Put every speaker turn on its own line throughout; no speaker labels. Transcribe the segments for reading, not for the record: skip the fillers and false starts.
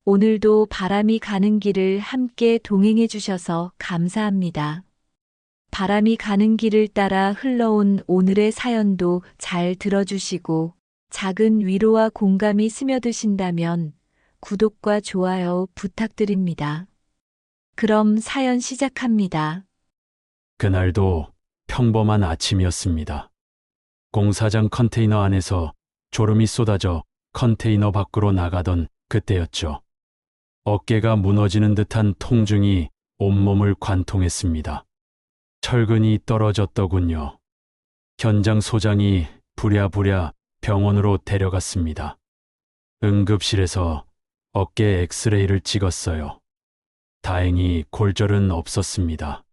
오늘도 바람이 가는 길을 함께 동행해 주셔서 감사합니다. 바람이 가는 길을 따라 흘러온 오늘의 사연도 잘 들어주시고 작은 위로와 공감이 스며드신다면 구독과 좋아요 부탁드립니다. 그럼 사연 시작합니다.
그날도 평범한 아침이었습니다. 공사장 컨테이너 안에서 졸음이 쏟아져 컨테이너 밖으로 나가던 그때였죠. 어깨가 무너지는 듯한 통증이 온몸을 관통했습니다. 철근이 떨어졌더군요. 현장 소장이 부랴부랴 병원으로 데려갔습니다. 응급실에서 어깨 엑스레이를 찍었어요. 다행히 골절은 없었습니다.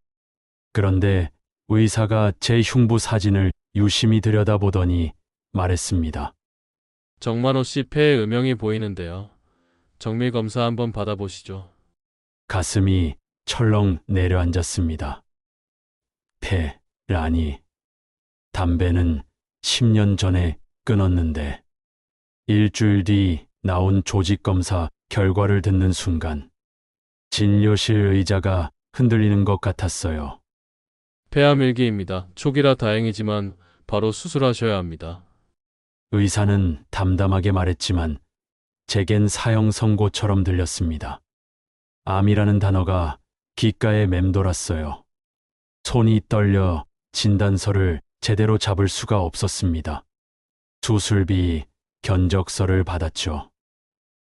그런데 의사가 제 흉부 사진을 유심히 들여다보더니 말했습니다.
정만호 씨 폐에 음영이 보이는데요. 정밀 검사 한번 받아보시죠.
가슴이 철렁 내려앉았습니다. 폐라니. 담배는 10년 전에 끊었는데 일주일 뒤 나온 조직검사 결과를 듣는 순간 진료실 의자가 흔들리는 것 같았어요.
폐암일기입니다. 초기라 다행이지만 바로 수술하셔야 합니다.
의사는 담담하게 말했지만 제겐 사형 선고처럼 들렸습니다. 암이라는 단어가 귓가에 맴돌았어요. 손이 떨려 진단서를 제대로 잡을 수가 없었습니다. 수술비 견적서를 받았죠.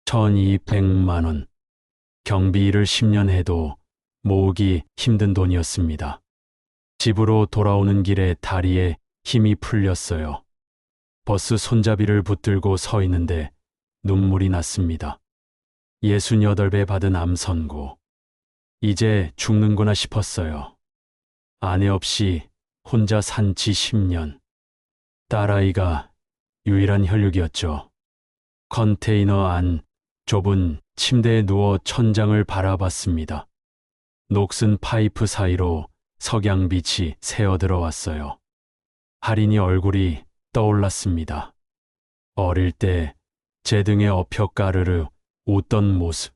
1200만 원. 경비 일을 10년 해도 모으기 힘든 돈이었습니다. 집으로 돌아오는 길에 다리에 힘이 풀렸어요. 버스 손잡이를 붙들고 서 있는데 눈물이 났습니다. 68배 받은 암 선고. 이제 죽는구나 싶었어요. 아내 없이 혼자 산 지 10년. 딸아이가 유일한 혈육이었죠. 컨테이너 안 좁은 침대에 누워 천장을 바라봤습니다. 녹슨 파이프 사이로 석양빛이 새어 들어왔어요. 할인이 얼굴이 떠올랐습니다. 어릴 때 제 등에 엎혀 까르르 웃던 모습.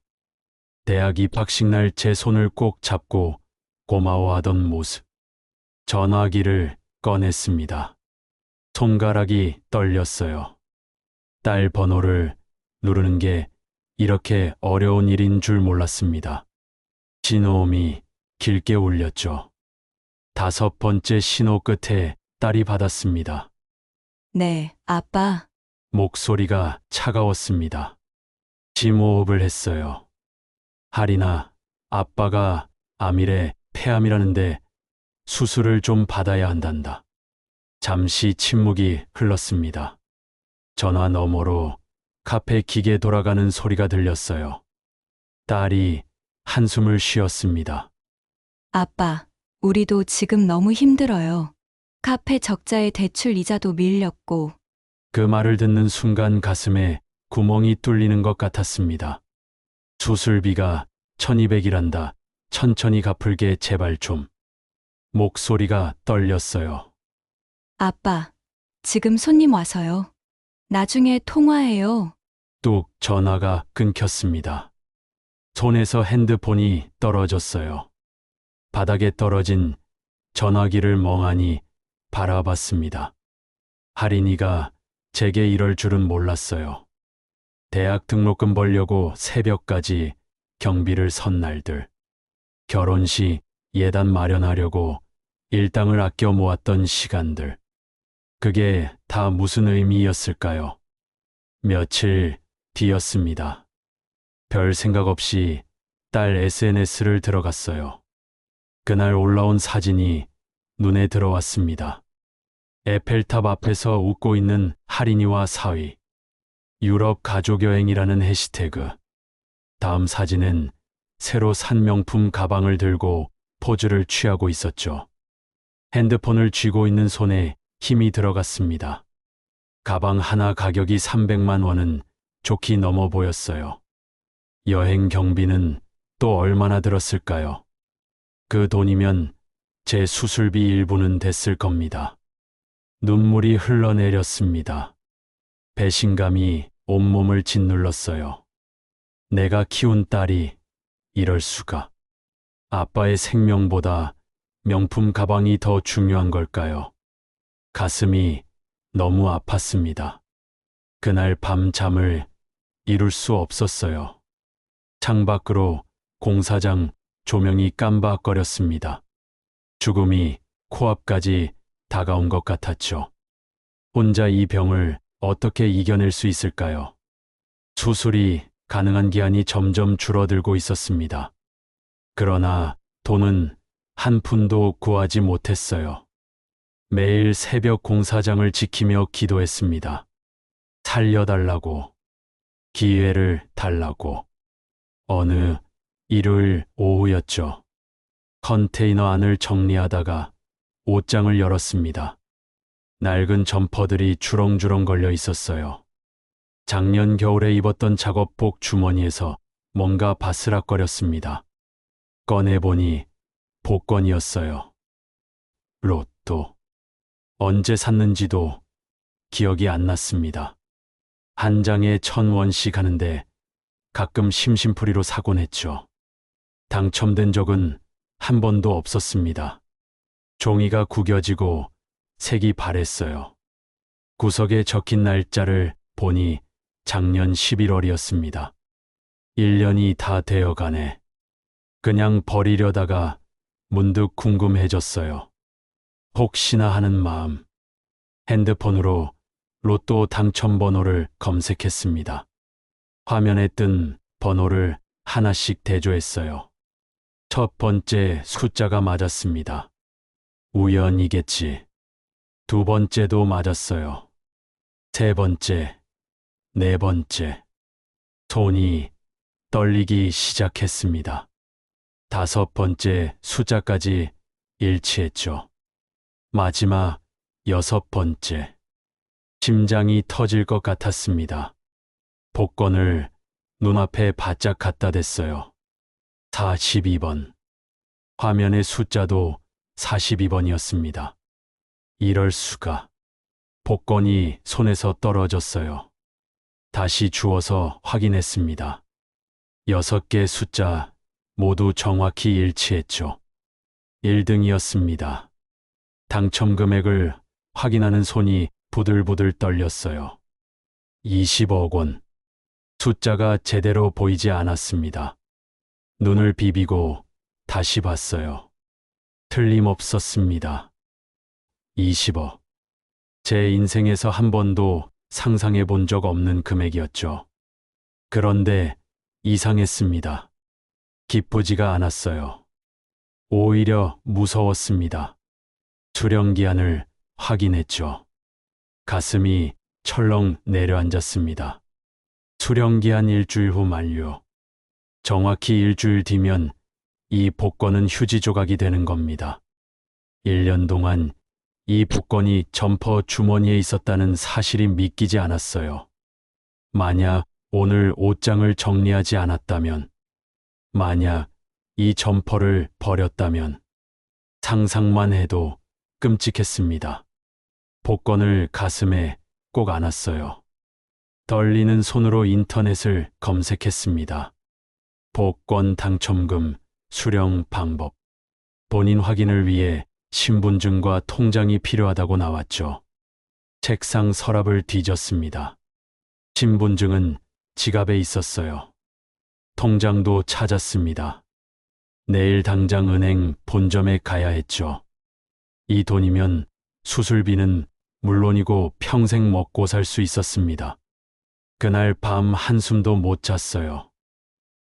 대학 입학식 날 제 손을 꼭 잡고 고마워하던 모습. 전화기를 꺼냈습니다. 손가락이 떨렸어요. 딸 번호를 누르는 게 이렇게 어려운 일인 줄 몰랐습니다. 신호음이 길게 울렸죠. 5번째 신호 끝에 딸이 받았습니다.
네, 아빠.
목소리가 차가웠습니다. 심호흡을 했어요. 할인아, 아빠가 암이래, 폐암이라는데 수술을 좀 받아야 한단다. 잠시 침묵이 흘렀습니다. 전화 너머로 카페 기계 돌아가는 소리가 들렸어요. 딸이 한숨을 쉬었습니다.
아빠, 우리도 지금 너무 힘들어요. 카페 적자에 대출 이자도 밀렸고,
그 말을 듣는 순간 가슴에 구멍이 뚫리는 것 같았습니다. 수술비가 1200이란다. 천천히 갚을게 제발 좀. 목소리가 떨렸어요.
아빠, 지금 손님 와서요. 나중에 통화해요.
뚝 전화가 끊겼습니다. 손에서 핸드폰이 떨어졌어요. 바닥에 떨어진 전화기를 멍하니 바라봤습니다. 할인이가 제게 이럴 줄은 몰랐어요. 대학 등록금 벌려고 새벽까지 경비를 선 날들. 결혼식 예단 마련하려고 일당을 아껴 모았던 시간들. 그게 다 무슨 의미였을까요? 며칠 뒤였습니다. 별 생각 없이 딸 SNS를 들어갔어요. 그날 올라온 사진이 눈에 들어왔습니다. 에펠탑 앞에서 웃고 있는 할인이와 사위. 유럽 가족여행이라는 해시태그. 다음 사진은 새로 산 명품 가방을 들고 포즈를 취하고 있었죠. 핸드폰을 쥐고 있는 손에 힘이 들어갔습니다. 가방 하나 가격이 300만 원은 좋게 넘어 보였어요. 여행 경비는 또 얼마나 들었을까요? 그 돈이면 제 수술비 일부는 됐을 겁니다. 눈물이 흘러내렸습니다. 배신감이 온몸을 짓눌렀어요. 내가 키운 딸이 이럴 수가. 아빠의 생명보다 명품 가방이 더 중요한 걸까요? 가슴이 너무 아팠습니다. 그날 밤 잠을 이룰 수 없었어요. 창밖으로 공사장 조명이 깜박거렸습니다. 죽음이 코앞까지 다가온 것 같았죠. 혼자 이 병을 어떻게 이겨낼 수 있을까요? 수술이 가능한 기한이 점점 줄어들고 있었습니다. 그러나 돈은 한 푼도 구하지 못했어요. 매일 새벽 공사장을 지키며 기도했습니다. 살려달라고, 기회를 달라고. 어느 일요일 오후였죠. 컨테이너 안을 정리하다가 옷장을 열었습니다. 낡은 점퍼들이 주렁주렁 걸려 있었어요. 작년 겨울에 입었던 작업복 주머니에서 뭔가 바스락거렸습니다. 꺼내보니 복권이었어요. 로또. 언제 샀는지도 기억이 안 났습니다. 한 장에 1,000원씩 하는데 가끔 심심풀이로 사곤 했죠. 당첨된 적은 한 번도 없었습니다. 종이가 구겨지고 색이 바랬어요. 구석에 적힌 날짜를 보니 작년 11월이었습니다. 1년이 다 되어가네. 그냥 버리려다가 문득 궁금해졌어요. 혹시나 하는 마음. 핸드폰으로 로또 당첨 번호를 검색했습니다. 화면에 뜬 번호를 하나씩 대조했어요. 첫 번째 숫자가 맞았습니다. 우연이겠지. 두 번째도 맞았어요. 세 번째, 네 번째. 손이 떨리기 시작했습니다. 다섯 번째 숫자까지 일치했죠. 마지막 여섯 번째. 심장이 터질 것 같았습니다. 복권을 눈앞에 바짝 갖다 댔어요. 42번. 화면의 숫자도 42번이었습니다. 이럴 수가. 복권이 손에서 떨어졌어요. 다시 주워서 확인했습니다. 6개 숫자 모두 정확히 일치했죠. 1등이었습니다. 당첨 금액을 확인하는 손이 부들부들 떨렸어요. 20억 원. 숫자가 제대로 보이지 않았습니다. 눈을 비비고 다시 봤어요. 틀림없었습니다. 20억. 제 인생에서 한 번도 상상해 본 적 없는 금액이었죠. 그런데 이상했습니다. 기쁘지가 않았어요. 오히려 무서웠습니다. 수령기한을 확인했죠. 가슴이 철렁 내려앉았습니다. 수령기한 일주일 후 만료. 정확히 일주일 뒤면 이 복권은 휴지 조각이 되는 겁니다. 1년 동안 이 복권이 점퍼 주머니에 있었다는 사실이 믿기지 않았어요. 만약 오늘 옷장을 정리하지 않았다면, 만약 이 점퍼를 버렸다면, 상상만 해도 끔찍했습니다. 복권을 가슴에 꼭 안았어요. 떨리는 손으로 인터넷을 검색했습니다. 복권 당첨금 수령 방법. 본인 확인을 위해 신분증과 통장이 필요하다고 나왔죠. 책상 서랍을 뒤졌습니다. 신분증은 지갑에 있었어요. 통장도 찾았습니다. 내일 당장 은행 본점에 가야 했죠. 이 돈이면 수술비는 물론이고 평생 먹고 살 수 있었습니다. 그날 밤 한숨도 못 잤어요.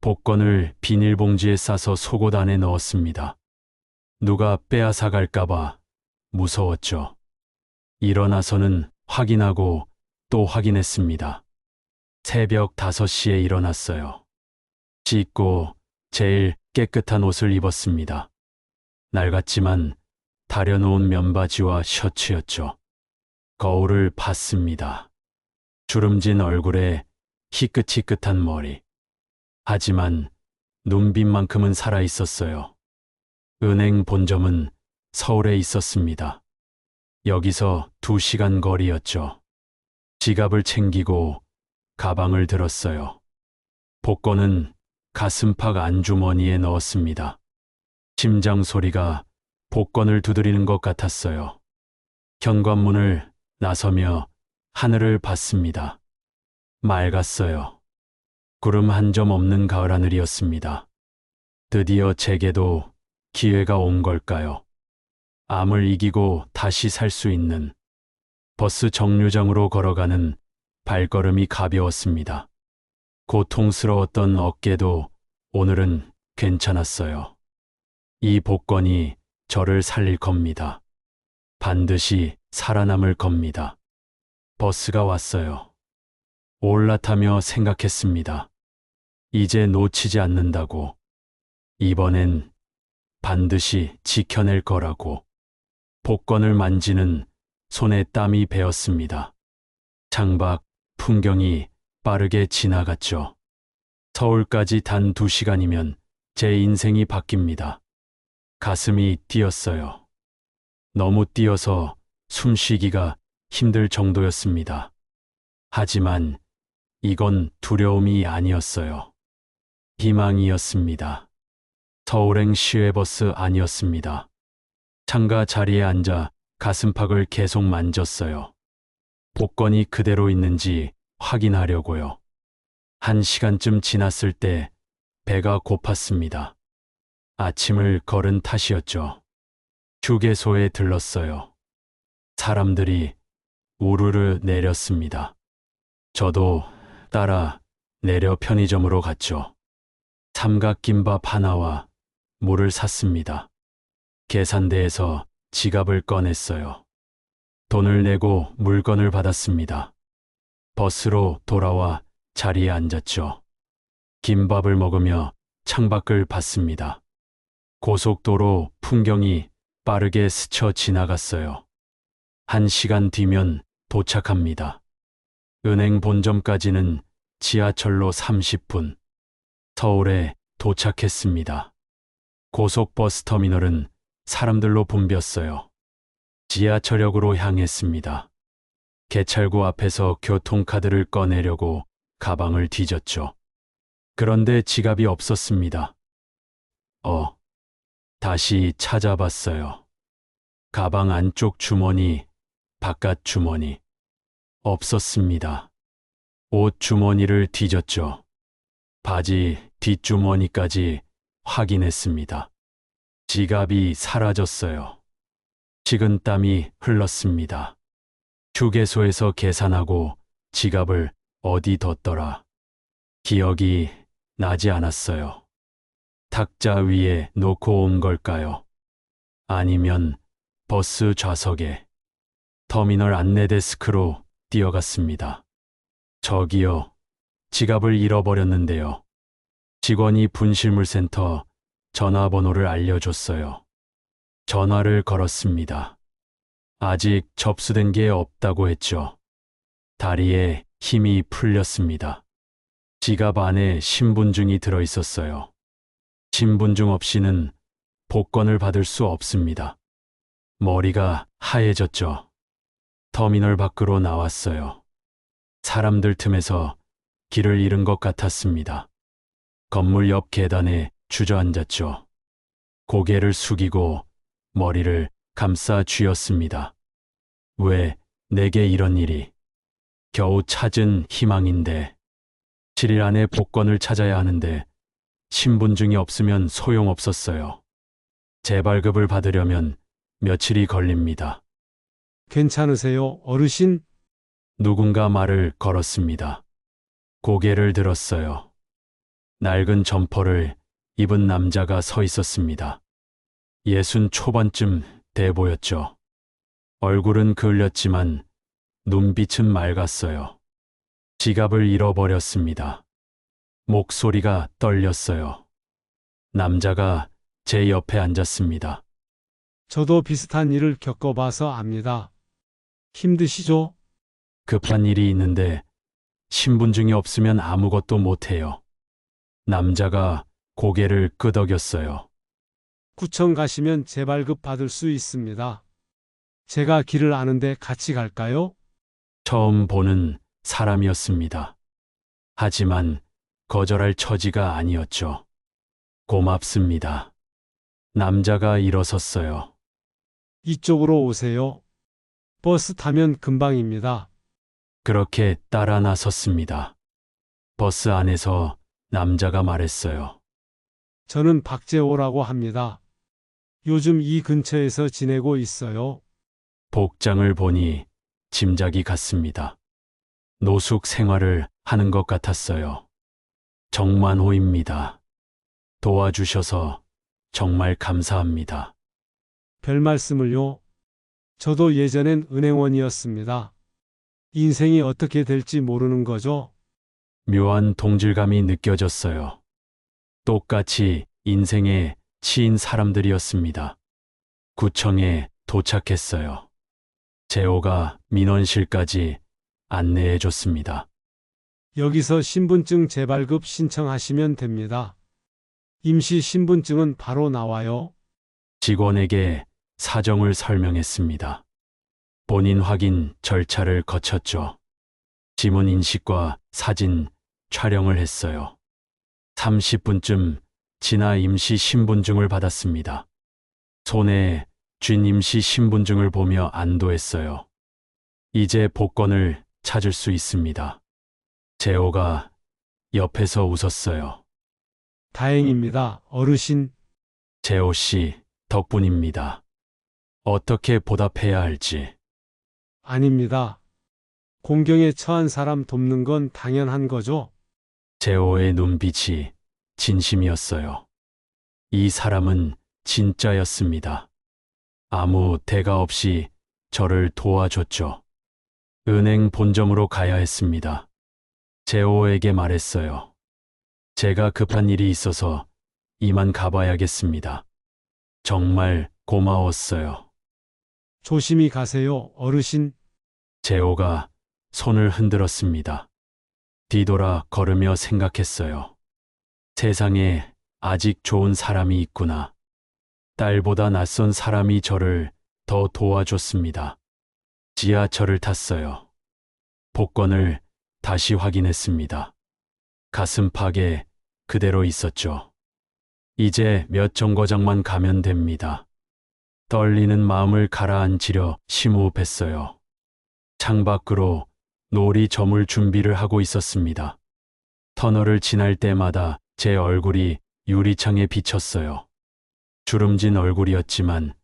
복권을 비닐봉지에 싸서 속옷 안에 넣었습니다. 누가 빼앗아 갈까봐 무서웠죠. 일어나서는 확인하고 또 확인했습니다. 새벽 5시에 일어났어요. 씻고 제일 깨끗한 옷을 입었습니다. 낡았지만 다려놓은 면바지와 셔츠였죠. 거울을 봤습니다. 주름진 얼굴에 희끗희끗한 머리. 하지만 눈빛만큼은 살아있었어요. 은행 본점은 서울에 있었습니다. 여기서 2시간 거리였죠. 지갑을 챙기고 가방을 들었어요. 복권은 가슴팍 안주머니에 넣었습니다. 심장 소리가 복권을 두드리는 것 같았어요. 현관문을 나서며 하늘을 봤습니다. 맑았어요. 구름 한 점 없는 가을 하늘이었습니다. 드디어 제게도 기회가 온 걸까요? 암을 이기고 다시 살 수 있는 버스 정류장으로 걸어가는 발걸음이 가벼웠습니다. 고통스러웠던 어깨도 오늘은 괜찮았어요. 이 복권이 저를 살릴 겁니다. 반드시 살아남을 겁니다. 버스가 왔어요. 올라타며 생각했습니다. 이제 놓치지 않는다고. 이번엔 반드시 지켜낼 거라고. 복권을 만지는 손에 땀이 배었습니다. 창밖 풍경이 빠르게 지나갔죠. 서울까지 단 2시간이면 제 인생이 바뀝니다. 가슴이 뛰었어요. 너무 뛰어서 숨쉬기가 힘들 정도였습니다. 하지만 이건 두려움이 아니었어요. 희망이었습니다. 서울행 시외버스 아니었습니다. 창가 자리에 앉아 가슴팍을 계속 만졌어요. 복권이 그대로 있는지 확인하려고요. 1시간쯤 지났을 때 배가 고팠습니다. 아침을 걸은 탓이었죠. 휴게소에 들렀어요. 사람들이 우르르 내렸습니다. 저도 따라 내려 편의점으로 갔죠. 삼각김밥 하나와 물을 샀습니다. 계산대에서 지갑을 꺼냈어요. 돈을 내고 물건을 받았습니다. 버스로 돌아와 자리에 앉았죠. 김밥을 먹으며 창밖을 봤습니다. 고속도로 풍경이 빠르게 스쳐 지나갔어요. 1시간 뒤면 도착합니다. 은행 본점까지는 지하철로 30분. 서울에 도착했습니다. 고속버스 터미널은 사람들로 붐볐어요. 지하철역으로 향했습니다. 개찰구 앞에서 교통카드를 꺼내려고 가방을 뒤졌죠. 그런데 지갑이 없었습니다. 다시 찾아봤어요. 가방 안쪽 주머니, 바깥 주머니. 없었습니다. 옷 주머니를 뒤졌죠. 바지 뒷주머니까지 확인했습니다. 지갑이 사라졌어요. 식은땀이 흘렀습니다. 휴게소에서 계산하고 지갑을 어디 뒀더라. 기억이 나지 않았어요. 탁자 위에 놓고 온 걸까요? 아니면 버스 좌석에. 터미널 안내 데스크로 뛰어갔습니다. 저기요, 지갑을 잃어버렸는데요. 직원이 분실물센터 전화번호를 알려줬어요. 전화를 걸었습니다. 아직 접수된 게 없다고 했죠. 다리에 힘이 풀렸습니다. 지갑 안에 신분증이 들어있었어요. 신분증 없이는 복권을 받을 수 없습니다. 머리가 하얘졌죠. 터미널 밖으로 나왔어요. 사람들 틈에서 길을 잃은 것 같았습니다. 건물 옆 계단에 주저앉았죠. 고개를 숙이고 머리를 감싸 쥐었습니다. 왜 내게 이런 일이? 겨우 찾은 희망인데. 7일 안에 복권을 찾아야 하는데 신분증이 없으면 소용없었어요. 재발급을 받으려면 며칠이 걸립니다.
괜찮으세요, 어르신?
누군가 말을 걸었습니다. 고개를 들었어요. 낡은 점퍼를 입은 남자가 서 있었습니다. 60 초반쯤 돼 보였죠. 얼굴은 그을렸지만 눈빛은 맑았어요. 지갑을 잃어버렸습니다. 목소리가 떨렸어요. 남자가 제 옆에 앉았습니다.
저도 비슷한 일을 겪어봐서 압니다. 힘드시죠?
급한 일이 있는데 신분증이 없으면 아무것도 못해요. 남자가 고개를 끄덕였어요.
구청 가시면 재발급 받을 수 있습니다. 제가 길을 아는데 같이 갈까요?
처음 보는 사람이었습니다. 하지만 거절할 처지가 아니었죠. 고맙습니다. 남자가 일어섰어요.
이쪽으로 오세요. 버스 타면 금방입니다.
그렇게 따라 나섰습니다. 버스 안에서 남자가 말했어요.
저는 박재호라고 합니다. 요즘 이 근처에서 지내고 있어요.
복장을 보니 짐작이 갔습니다. 노숙 생활을 하는 것 같았어요. 정만호입니다. 도와주셔서 정말 감사합니다.
별 말씀을요. 저도 예전엔 은행원이었습니다. 인생이 어떻게 될지 모르는 거죠.
묘한 동질감이 느껴졌어요. 똑같이 인생에 치인 사람들이었습니다. 구청에 도착했어요. 재호가 민원실까지 안내해 줬습니다.
여기서 신분증 재발급 신청하시면 됩니다. 임시 신분증은 바로 나와요.
직원에게 사정을 설명했습니다. 본인 확인 절차를 거쳤죠. 지문 인식과 사진 촬영을 했어요. 30분쯤 지나 임시 신분증을 받았습니다. 손에 쥔 임시 신분증을 보며 안도했어요. 이제 복권을 찾을 수 있습니다. 재호가 옆에서 웃었어요.
다행입니다, 어르신.
재호 씨 덕분입니다. 어떻게 보답해야 할지.
아닙니다. 공경에 처한 사람 돕는 건 당연한 거죠.
재호의 눈빛이 진심이었어요. 이 사람은 진짜였습니다. 아무 대가 없이 저를 도와줬죠. 은행 본점으로 가야 했습니다. 재호에게 말했어요. 제가 급한 일이 있어서 이만 가봐야겠습니다. 정말 고마웠어요.
조심히 가세요, 어르신.
재호가 손을 흔들었습니다. 뒤돌아 걸으며 생각했어요. 세상에 아직 좋은 사람이 있구나. 딸보다 낯선 사람이 저를 더 도와줬습니다. 지하철을 탔어요. 복권을 다시 확인했습니다. 가슴팍에 그대로 있었죠. 이제 몇 정거장만 가면 됩니다. 떨리는 마음을 가라앉히려 심호흡했어요. 창밖으로 놀이 저물 준비를 하고 있었습니다. 터널을 지날 때마다 제 얼굴이 유리창에 비쳤어요. 주름진 얼굴이었지만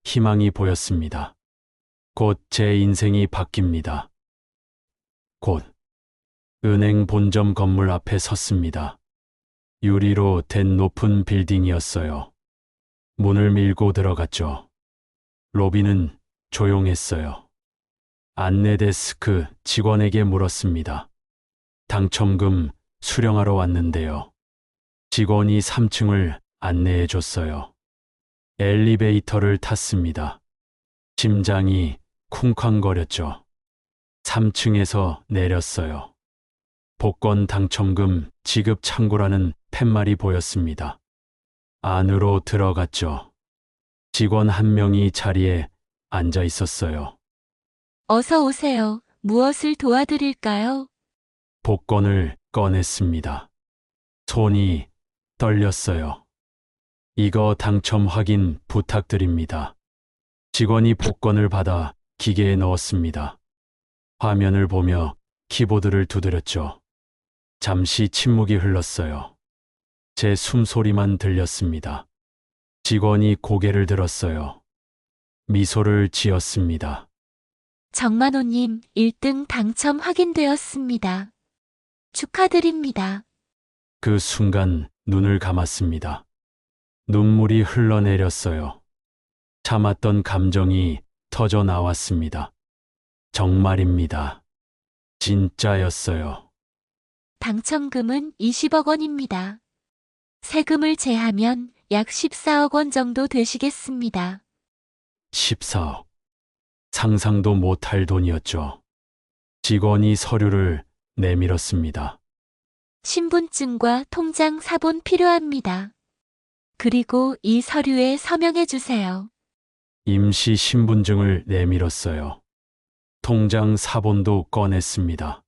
희망이 보였습니다. 곧 제 인생이 바뀝니다. 곧 은행 본점 건물 앞에 섰습니다. 유리로 된 높은 빌딩이었어요. 문을 밀고 들어갔죠. 로비는 조용했어요. 안내 데스크 직원에게 물었습니다. 당첨금 수령하러 왔는데요. 직원이 3층을 안내해 줬어요. 엘리베이터를 탔습니다. 심장이 쿵쾅거렸죠. 3층에서 내렸어요. 복권 당첨금 지급 창구라는 팻말이 보였습니다. 안으로 들어갔죠. 직원 한 명이 자리에 앉아 있었어요.
어서 오세요. 무엇을 도와드릴까요?
복권을 꺼냈습니다. 손이 떨렸어요. 이거 당첨 확인 부탁드립니다. 직원이 복권을 받아 기계에 넣었습니다. 화면을 보며 키보드를 두드렸죠. 잠시 침묵이 흘렀어요. 제 숨소리만 들렸습니다. 직원이 고개를 들었어요. 미소를 지었습니다.
정만호님 1등 당첨 확인되었습니다. 축하드립니다.
그 순간 눈을 감았습니다. 눈물이 흘러내렸어요. 참았던 감정이 터져 나왔습니다. 정말입니다. 진짜였어요.
당첨금은 20억 원입니다. 세금을 제하면 약 14억 원 정도 되시겠습니다.
14억. 상상도 못할 돈이었죠. 직원이 서류를 내밀었습니다.
신분증과 통장 사본 필요합니다. 그리고 이 서류에 서명해 주세요.
임시 신분증을 내밀었어요. 통장 사본도 꺼냈습니다.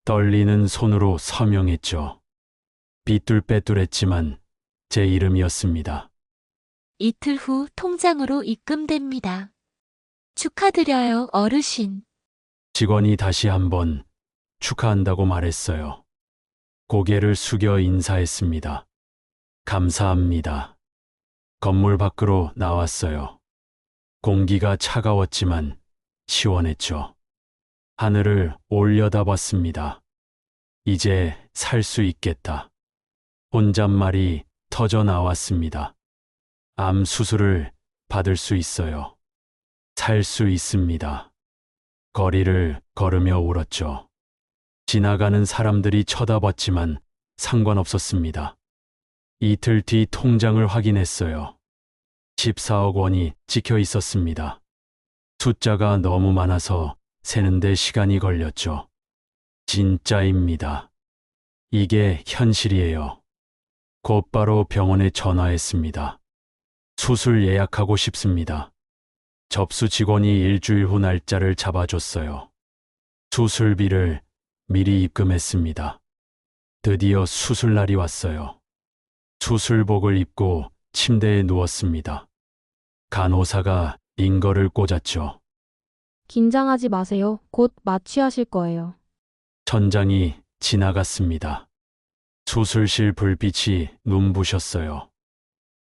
떨리는 손으로 서명했죠. 삐뚤빼뚤했지만 제 이름이었습니다.
이틀 후 통장으로 입금됩니다. 축하드려요, 어르신.
직원이 다시 한번 축하한다고 말했어요. 고개를 숙여 인사했습니다. 감사합니다. 건물 밖으로 나왔어요. 공기가 차가웠지만 시원했죠. 하늘을 올려다봤습니다. 이제 살 수 있겠다. 혼잣말이 터져 나왔습니다. 암 수술을 받을 수 있어요. 살 수 있습니다. 거리를 걸으며 울었죠. 지나가는 사람들이 쳐다봤지만 상관없었습니다. 이틀 뒤 통장을 확인했어요. 14억 원이 찍혀 있었습니다. 숫자가 너무 많아서 세는데 시간이 걸렸죠. 진짜입니다. 이게 현실이에요. 곧바로 병원에 전화했습니다. 수술 예약하고 싶습니다. 접수 직원이 일주일 후 날짜를 잡아줬어요. 수술비를 미리 입금했습니다. 드디어 수술날이 왔어요. 수술복을 입고 침대에 누웠습니다. 간호사가 링거를 꽂았죠.
긴장하지 마세요. 곧 마취하실 거예요.
천장이 지나갔습니다. 수술실 불빛이 눈부셨어요.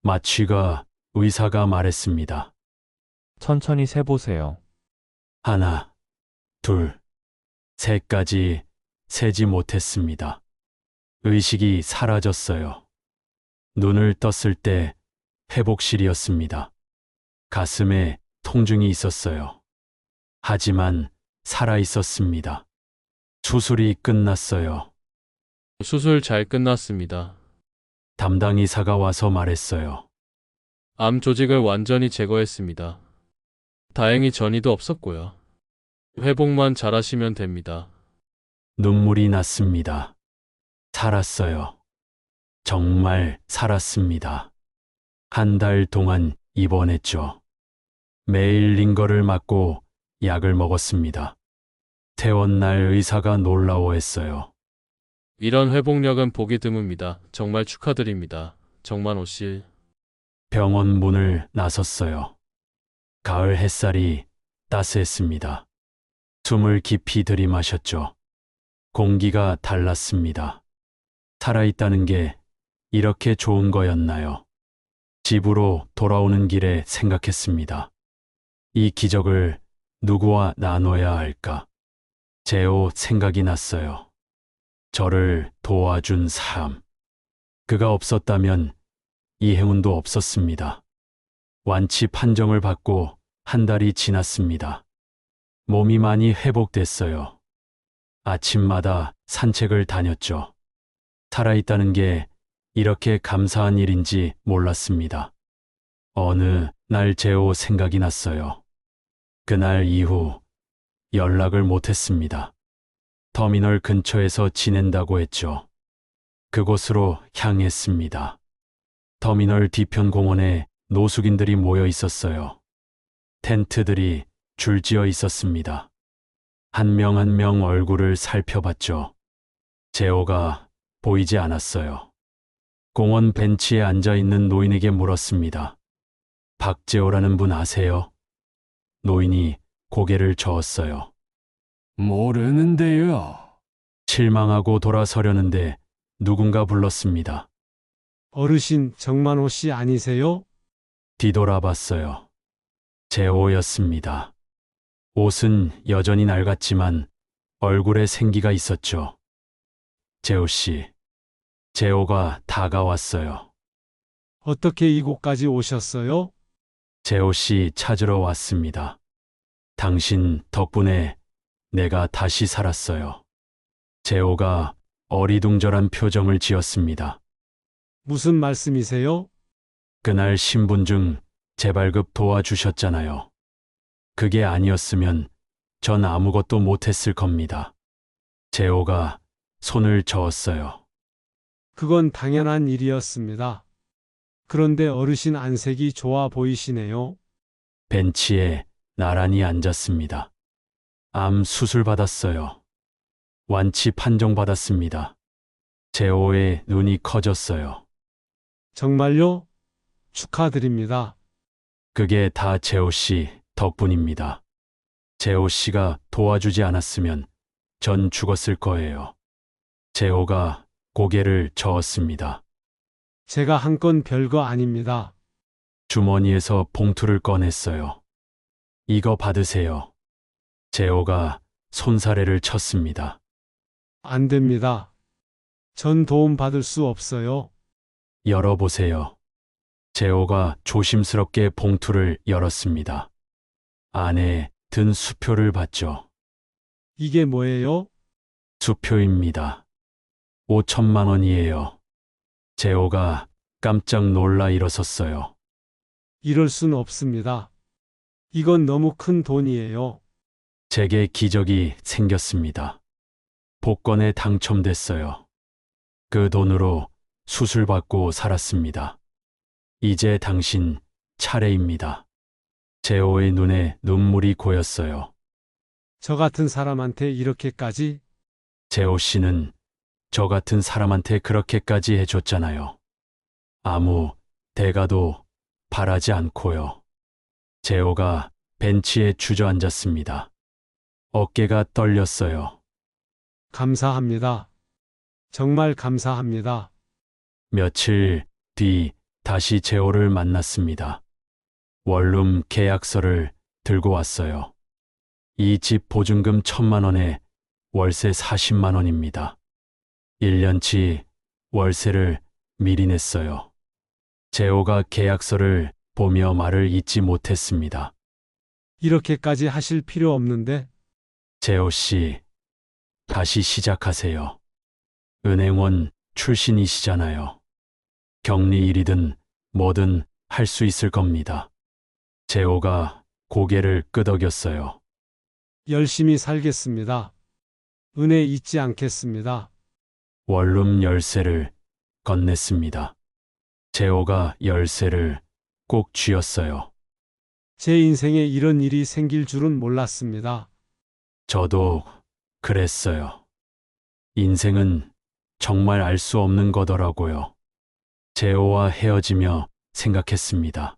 마취가 의사가 말했습니다.
천천히 세보세요.
하나, 둘, 셋까지 세지 못했습니다. 의식이 사라졌어요. 눈을 떴을 때 회복실이었습니다. 가슴에 통증이 있었어요. 하지만 살아 있었습니다. 수술이 끝났어요.
수술 잘 끝났습니다.
담당 의사가 와서 말했어요.
암 조직을 완전히 제거했습니다. 다행히 전이도 없었고요. 회복만 잘하시면 됩니다.
눈물이 났습니다. 살았어요. 정말 살았습니다. 한 달 동안 입원했죠. 매일 링거를 맞고 약을 먹었습니다. 퇴원 날 의사가 놀라워했어요.
이런 회복력은 보기 드뭅니다. 정말 축하드립니다. 정만호 씨.
병원 문을 나섰어요. 가을 햇살이 따스했습니다. 숨을 깊이 들이마셨죠. 공기가 달랐습니다. 살아있다는 게 이렇게 좋은 거였나요? 집으로 돌아오는 길에 생각했습니다. 이 기적을 누구와 나눠야 할까? 제오 생각이 났어요. 저를 도와준 사람. 그가 없었다면 이혜운도 없었습니다. 완치 판정을 받고 한 달이 지났습니다. 몸이 많이 회복됐어요. 아침마다 산책을 다녔죠. 살아있다는 게 이렇게 감사한 일인지 몰랐습니다. 어느 날 제오 생각이 났어요. 그날 이후 연락을 못했습니다. 터미널 근처에서 지낸다고 했죠. 그곳으로 향했습니다. 터미널 뒤편 공원에 노숙인들이 모여 있었어요. 텐트들이 줄지어 있었습니다. 한 명 한 명 얼굴을 살펴봤죠. 제오가 보이지 않았어요. 공원 벤치에 앉아 있는 노인에게 물었습니다. 박제오라는 분 아세요? 노인이 고개를 저었어요.
모르는데요.
실망하고 돌아서려는데 누군가 불렀습니다.
어르신 정만호 씨 아니세요?
뒤돌아봤어요. 제오였습니다. 옷은 여전히 낡았지만 얼굴에 생기가 있었죠. 제오 씨. 제오가 다가왔어요.
어떻게 이곳까지 오셨어요?
제오 씨 찾으러 왔습니다. 당신 덕분에 내가 다시 살았어요. 제오가 어리둥절한 표정을 지었습니다.
무슨 말씀이세요?
그날 신분증 재발급 도와주셨잖아요. 그게 아니었으면 전 아무것도 못했을 겁니다. 제오가 손을 저었어요.
그건 당연한 일이었습니다. 그런데 어르신 안색이 좋아 보이시네요.
벤치에 나란히 앉았습니다. 암 수술 받았어요. 완치 판정 받았습니다. 재호의 눈이 커졌어요.
정말요? 축하드립니다.
그게 다 재호 씨 덕분입니다. 재호 씨가 도와주지 않았으면 전 죽었을 거예요. 재호가 고개를 저었습니다.
제가 한 건 별거 아닙니다.
주머니에서 봉투를 꺼냈어요. 이거 받으세요. 재호가 손사래를 쳤습니다.
안 됩니다. 전 도움 받을 수 없어요.
열어보세요. 재호가 조심스럽게 봉투를 열었습니다. 안에 든 수표를 봤죠.
이게 뭐예요?
수표입니다. 5천만 원이에요. 재호가 깜짝 놀라 일어섰어요.
이럴 순 없습니다. 이건 너무 큰 돈이에요.
제게 기적이 생겼습니다. 복권에 당첨됐어요. 그 돈으로 수술받고 살았습니다. 이제 당신 차례입니다. 재호의 눈에 눈물이 고였어요.
저 같은 사람한테 이렇게까지?
재호 씨는 저 같은 사람한테 그렇게까지 해줬잖아요. 아무 대가도 바라지 않고요. 재호가 벤치에 주저앉았습니다. 어깨가 떨렸어요.
감사합니다. 정말 감사합니다.
며칠 뒤 다시 재호를 만났습니다. 원룸 계약서를 들고 왔어요. 이 집 보증금 1,000만 원에 월세 40만 원입니다. 1년치 월세를 미리 냈어요. 재호가 계약서를 보며 말을 잇지 못했습니다.
이렇게까지 하실 필요 없는데
재호 씨, 다시 시작하세요. 은행원 출신이시잖아요. 격리 일이든 뭐든 할 수 있을 겁니다. 재호가 고개를 끄덕였어요.
열심히 살겠습니다. 은혜 잊지 않겠습니다.
원룸 열쇠를 건넸습니다. 재호가 열쇠를 꼭 쥐었어요.
제 인생에 이런 일이 생길 줄은 몰랐습니다.
저도 그랬어요. 인생은 정말 알 수 없는 거더라고요. 재호와 헤어지며 생각했습니다.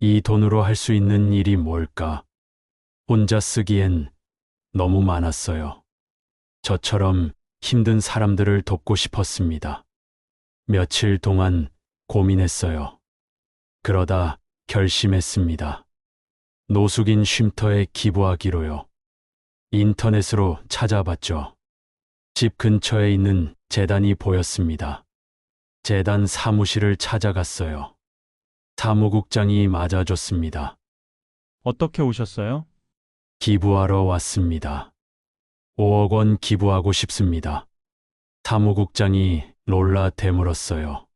이 돈으로 할 수 있는 일이 뭘까? 혼자 쓰기엔 너무 많았어요. 저처럼 힘든 사람들을 돕고 싶었습니다. 며칠 동안 고민했어요. 그러다 결심했습니다. 노숙인 쉼터에 기부하기로요. 인터넷으로 찾아봤죠. 집 근처에 있는 재단이 보였습니다. 재단 사무실을 찾아갔어요. 사무국장이 맞아줬습니다.
어떻게 오셨어요?
기부하러 왔습니다. 5억 원 기부하고 싶습니다. 사무국장이 놀라 되물었어요.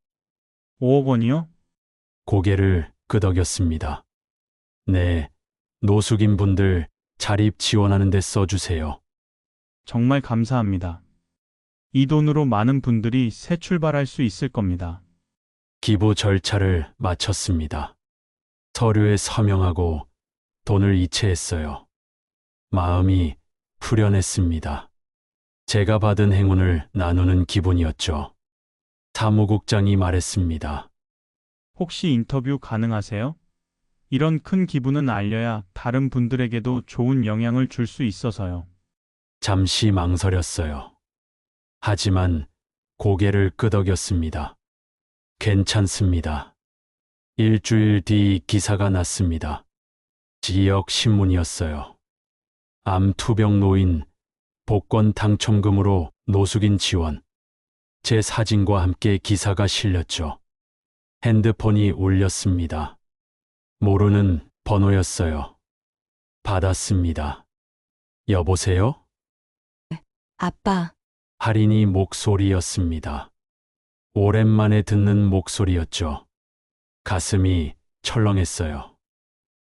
5억 원이요?
고개를 끄덕였습니다. 네, 노숙인 분들 자립 지원하는 데 써주세요.
정말 감사합니다. 이 돈으로 많은 분들이 새 출발할 수 있을 겁니다.
기부 절차를 마쳤습니다. 서류에 서명하고 돈을 이체했어요. 마음이 후련했습니다. 제가 받은 행운을 나누는 기분이었죠. 사무국장이 말했습니다.
혹시 인터뷰 가능하세요? 이런 큰 기부는 알려야 다른 분들에게도 좋은 영향을 줄 수 있어서요.
잠시 망설였어요. 하지만 고개를 끄덕였습니다. 괜찮습니다. 일주일 뒤 기사가 났습니다. 지역 신문이었어요. 암 투병 노인 복권 당첨금으로 노숙인 지원. 제 사진과 함께 기사가 실렸죠. 핸드폰이 울렸습니다. 모르는 번호였어요. 받았습니다. 여보세요?
아빠,
할인이 목소리였습니다. 오랜만에 듣는 목소리였죠. 가슴이 철렁했어요.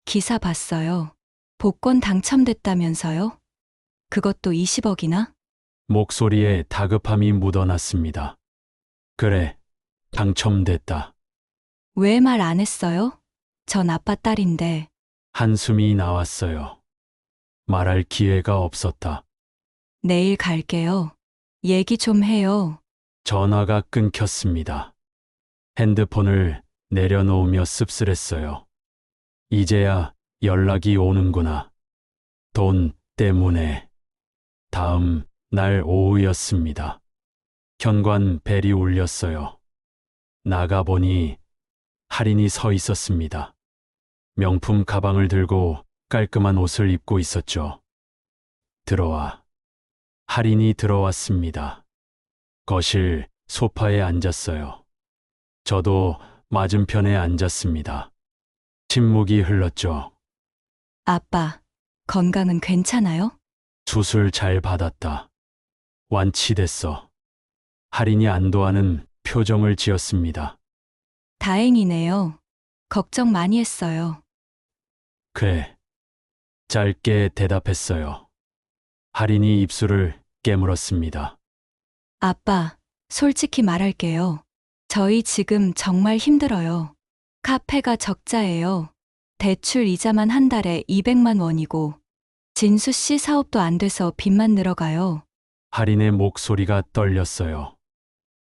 기사 봤어요. 복권 당첨됐다면서요? 그것도 20억이나?
목소리에 다급함이 묻어났습니다. 그래, 당첨됐다.
왜 말 안 했어요? 전 아빠 딸인데.
한숨이 나왔어요. 말할 기회가 없었다.
내일 갈게요. 얘기 좀 해요.
전화가 끊겼습니다. 핸드폰을 내려놓으며 씁쓸했어요. 이제야 연락이 오는구나. 돈 때문에. 다음 날 오후였습니다. 현관 벨이 울렸어요. 나가보니 할인이 서 있었습니다. 명품 가방을 들고 깔끔한 옷을 입고 있었죠. 들어와. 할인이 들어왔습니다. 거실 소파에 앉았어요. 저도 맞은편에 앉았습니다. 침묵이 흘렀죠.
아빠, 건강은 괜찮아요?
수술 잘 받았다. 완치됐어. 할인이 안도하는 표정을 지었습니다.
다행이네요. 걱정 많이 했어요.
그래. 짧게 대답했어요. 할인이 입술을 깨물었습니다.
아빠, 솔직히 말할게요. 저희 지금 정말 힘들어요. 카페가 적자예요. 대출 이자만 한 달에 200만 원이고, 진수 씨 사업도 안 돼서 빚만 늘어가요.
할인의 목소리가 떨렸어요.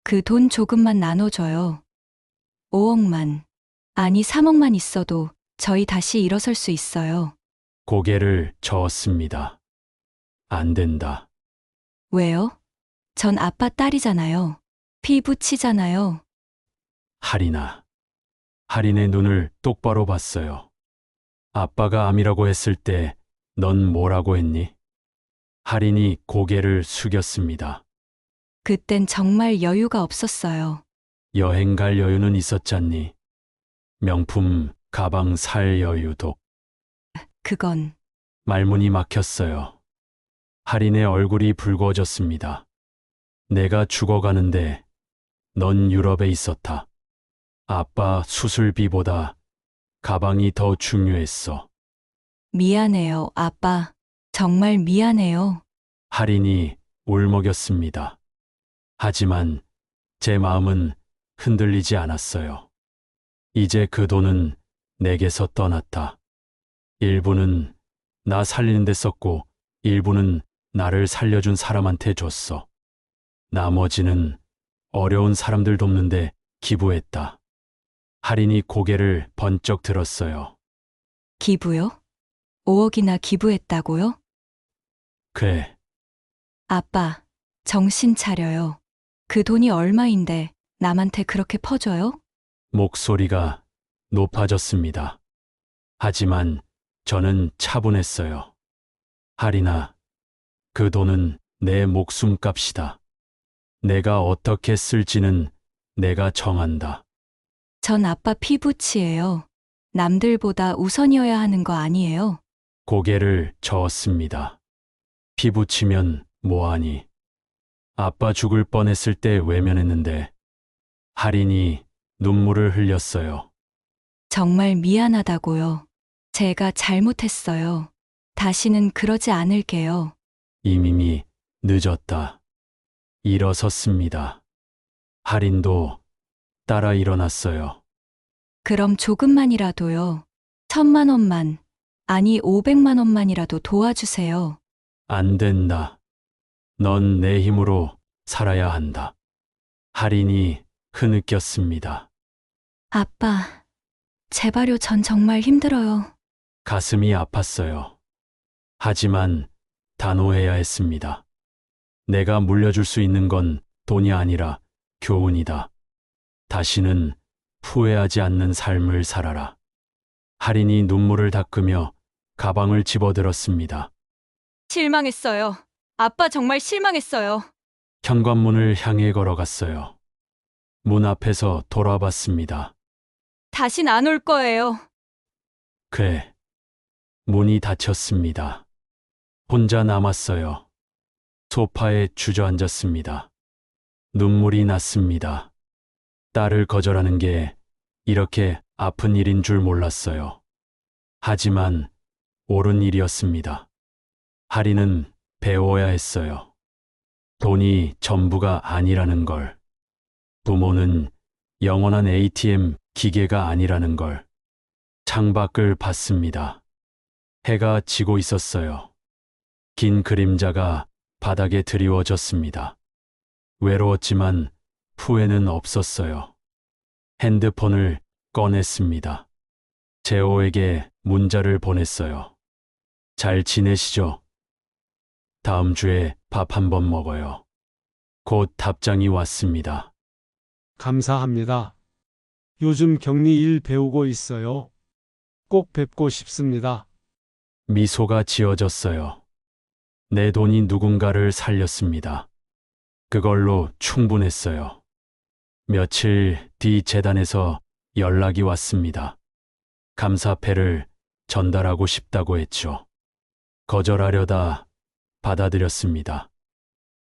그 돈 조금만 나눠줘요. 5억만, 아니 3억만 있어도 저희 다시 일어설 수 있어요.
고개를 저었습니다. 안 된다.
왜요? 전 아빠 딸이잖아요. 피부 치잖아요.
할인아. 할인의 눈을 똑바로 봤어요. 아빠가 암이라고 했을 때 넌 뭐라고 했니? 할인이 고개를 숙였습니다.
그땐 정말 여유가 없었어요.
여행 갈 여유는 있었잖니. 명품 가방 살 여유도.
그건
말문이 막혔어요. 할인의 얼굴이 붉어졌습니다. 내가 죽어가는데 넌 유럽에 있었다. 아빠 수술비보다 가방이 더 중요했어.
미안해요, 아빠. 정말 미안해요.
할인이 울먹였습니다. 하지만 제 마음은 흔들리지 않았어요. 이제 그 돈은 내게서 떠났다. 일부는 나 살리는 데 썼고 일부는 나를 살려준 사람한테 줬어. 나머지는 어려운 사람들 돕는데 기부했다. 할인이 고개를 번쩍 들었어요.
기부요? 5억이나 기부했다고요?
그래,
아빠, 정신 차려요. 그 돈이 얼마인데 남한테 그렇게 퍼줘요?
목소리가 높아졌습니다. 하지만 저는 차분했어요. 할인아, 그 돈은 내 목숨값이다. 내가 어떻게 쓸지는 내가 정한다.
전 아빠 피부치예요. 남들보다 우선이어야 하는 거 아니에요?
고개를 저었습니다. 피부치면 뭐하니? 아빠 죽을 뻔했을 때 외면했는데 할인이 눈물을 흘렸어요.
정말 미안하다고요. 제가 잘못했어요. 다시는 그러지 않을게요.
이미 늦었다. 일어섰습니다. 할인도 따라 일어났어요.
그럼 조금만이라도요. 1,000만 원만, 아니 500만 원만이라도 도와주세요.
안 된다. 넌 내 힘으로 살아야 한다. 할인이 흐느꼈습니다.
아빠, 제발요. 전 정말 힘들어요.
가슴이 아팠어요. 하지만 단호해야 했습니다. 내가 물려줄 수 있는 건 돈이 아니라 교훈이다. 다시는 후회하지 않는 삶을 살아라. 할인이 눈물을 닦으며 가방을 집어들었습니다.
실망했어요. 아빠 정말 실망했어요.
현관문을 향해 걸어갔어요. 문 앞에서 돌아봤습니다.
다신 안 올 거예요.
그래. 문이 닫혔습니다. 혼자 남았어요. 소파에 주저앉았습니다. 눈물이 났습니다. 딸을 거절하는 게 이렇게 아픈 일인 줄 몰랐어요. 하지만 옳은 일이었습니다. 할인은 배워야 했어요. 돈이 전부가 아니라는 걸. 부모는 영원한 ATM 기계가 아니라는 걸. 창밖을 봤습니다. 해가 지고 있었어요. 긴 그림자가 바닥에 드리워졌습니다. 외로웠지만 후회는 없었어요. 핸드폰을 꺼냈습니다. 재호에게 문자를 보냈어요. 잘 지내시죠? 다음 주에 밥 한번 먹어요. 곧 답장이 왔습니다.
감사합니다. 요즘 격리 일 배우고 있어요. 꼭 뵙고 싶습니다.
미소가 지어졌어요. 내 돈이 누군가를 살렸습니다. 그걸로 충분했어요. 며칠 뒤 재단에서 연락이 왔습니다. 감사패를 전달하고 싶다고 했죠. 거절하려다 받아들였습니다.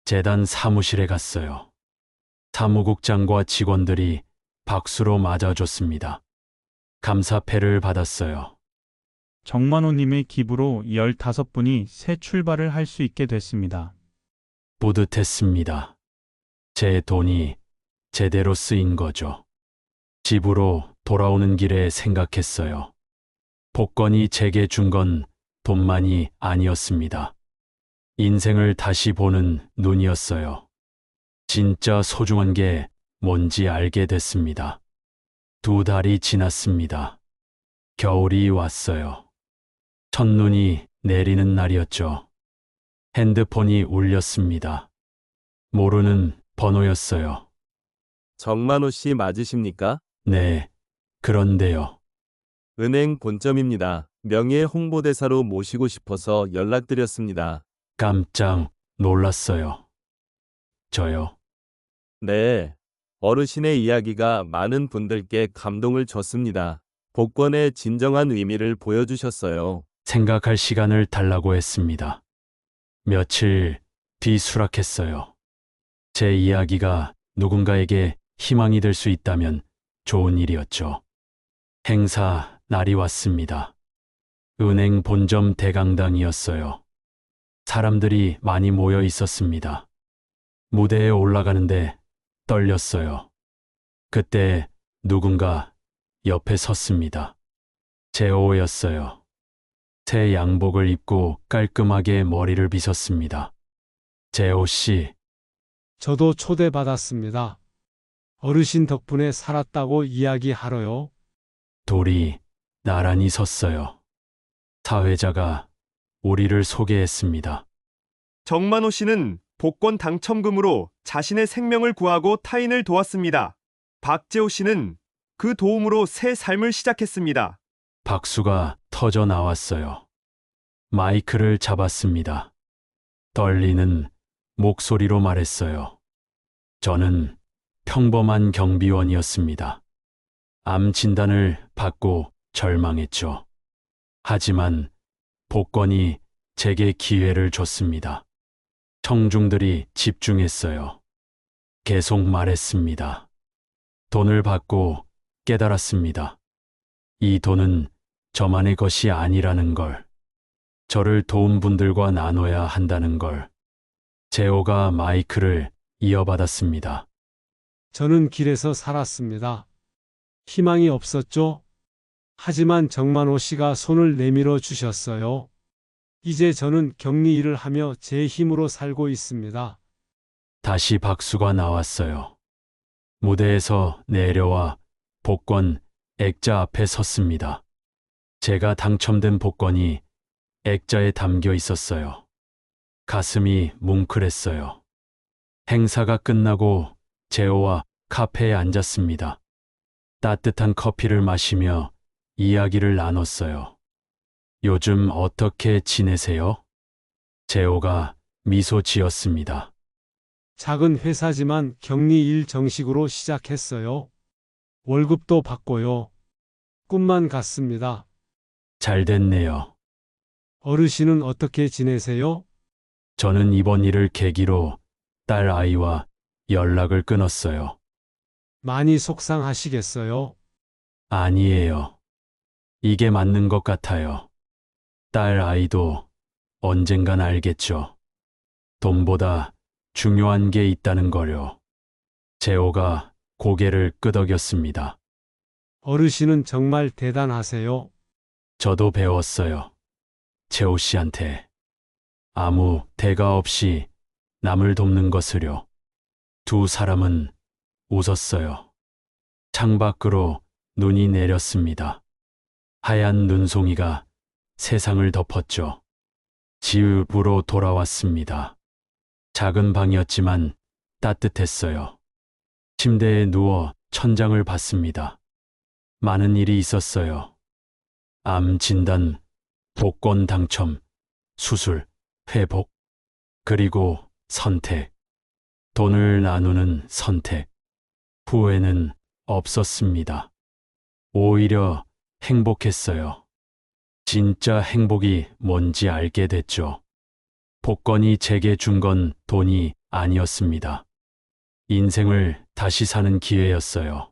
재단 사무실에 갔어요. 사무국장과 직원들이 박수로 맞아줬습니다. 감사패를 받았어요.
정만호님의 기부로 15분이 새 출발을 할 수 있게 됐습니다.
뿌듯했습니다. 제 돈이 제대로 쓰인 거죠. 집으로 돌아오는 길에 생각했어요. 복권이 제게 준 건 돈만이 아니었습니다. 인생을 다시 보는 눈이었어요. 진짜 소중한 게 뭔지 알게 됐습니다. 2달이 지났습니다. 겨울이 왔어요. 첫눈이 내리는 날이었죠. 핸드폰이 울렸습니다. 모르는 번호였어요.
정만호 씨 맞으십니까?
네, 그런데요.
은행 본점입니다. 명예 홍보대사로 모시고 싶어서 연락드렸습니다.
깜짝 놀랐어요. 저요.
네. 어르신의 이야기가 많은 분들께 감동을 줬습니다. 복권의 진정한 의미를 보여주셨어요.
생각할 시간을 달라고 했습니다. 며칠 뒤 수락했어요. 제 이야기가 누군가에게 희망이 될 수 있다면 좋은 일이었죠. 행사 날이 왔습니다. 은행 본점 대강당이었어요. 사람들이 많이 모여 있었습니다. 무대에 올라가는데 떨렸어요. 그때 누군가 옆에 섰습니다. 재호였어요. 새 양복을 입고 깔끔하게 머리를 빗었습니다. 재호 씨,
저도 초대받았습니다. 어르신 덕분에 살았다고 이야기하러요.
둘이 나란히 섰어요. 사회자가 우리를 소개했습니다.
정만호 씨는 복권 당첨금으로 자신의 생명을 구하고 타인을 도왔습니다. 박재호 씨는 그 도움으로 새 삶을 시작했습니다.
박수가 터져 나왔어요. 마이크를 잡았습니다. 떨리는 목소리로 말했어요. 저는 평범한 경비원이었습니다. 암 진단을 받고 절망했죠. 하지만 복권이 제게 기회를 줬습니다. 청중들이 집중했어요. 계속 말했습니다. 돈을 받고 깨달았습니다. 이 돈은 저만의 것이 아니라는 걸, 저를 도운 분들과 나눠야 한다는 걸. 재호가 마이크를 이어받았습니다.
저는 길에서 살았습니다. 희망이 없었죠? 하지만 정만호 씨가 손을 내밀어 주셨어요. 이제 저는 격리 일을 하며 제 힘으로 살고 있습니다.
다시 박수가 나왔어요. 무대에서 내려와 복권 액자 앞에 섰습니다. 제가 당첨된 복권이 액자에 담겨 있었어요. 가슴이 뭉클했어요. 행사가 끝나고 재호와 카페에 앉았습니다. 따뜻한 커피를 마시며 이야기를 나눴어요. 요즘 어떻게 지내세요? 재호가 미소 지었습니다.
작은 회사지만 격리 일 정식으로 시작했어요. 월급도 받고요. 꿈만 같습니다.
잘 됐네요.
어르신은 어떻게 지내세요?
저는 이번 일을 계기로 딸 아이와 연락을 끊었어요.
많이 속상하시겠어요?
아니에요. 이게 맞는 것 같아요. 딸 아이도 언젠간 알겠죠. 돈보다 중요한 게 있다는 거요. 재호가 고개를 끄덕였습니다.
어르신은 정말 대단하세요.
저도 배웠어요. 재호 씨한테. 아무 대가 없이 남을 돕는 것을요. 두 사람은 웃었어요. 창밖으로 눈이 내렸습니다. 하얀 눈송이가 세상을 덮었죠. 집으로 돌아왔습니다. 작은 방이었지만 따뜻했어요. 침대에 누워 천장을 봤습니다. 많은 일이 있었어요. 암 진단, 복권 당첨, 수술, 회복, 그리고 선택. 돈을 나누는 선택. 후회는 없었습니다. 오히려 행복했어요. 진짜 행복이 뭔지 알게 됐죠. 복권이 제게 준 건 돈이 아니었습니다. 인생을 다시 사는 기회였어요.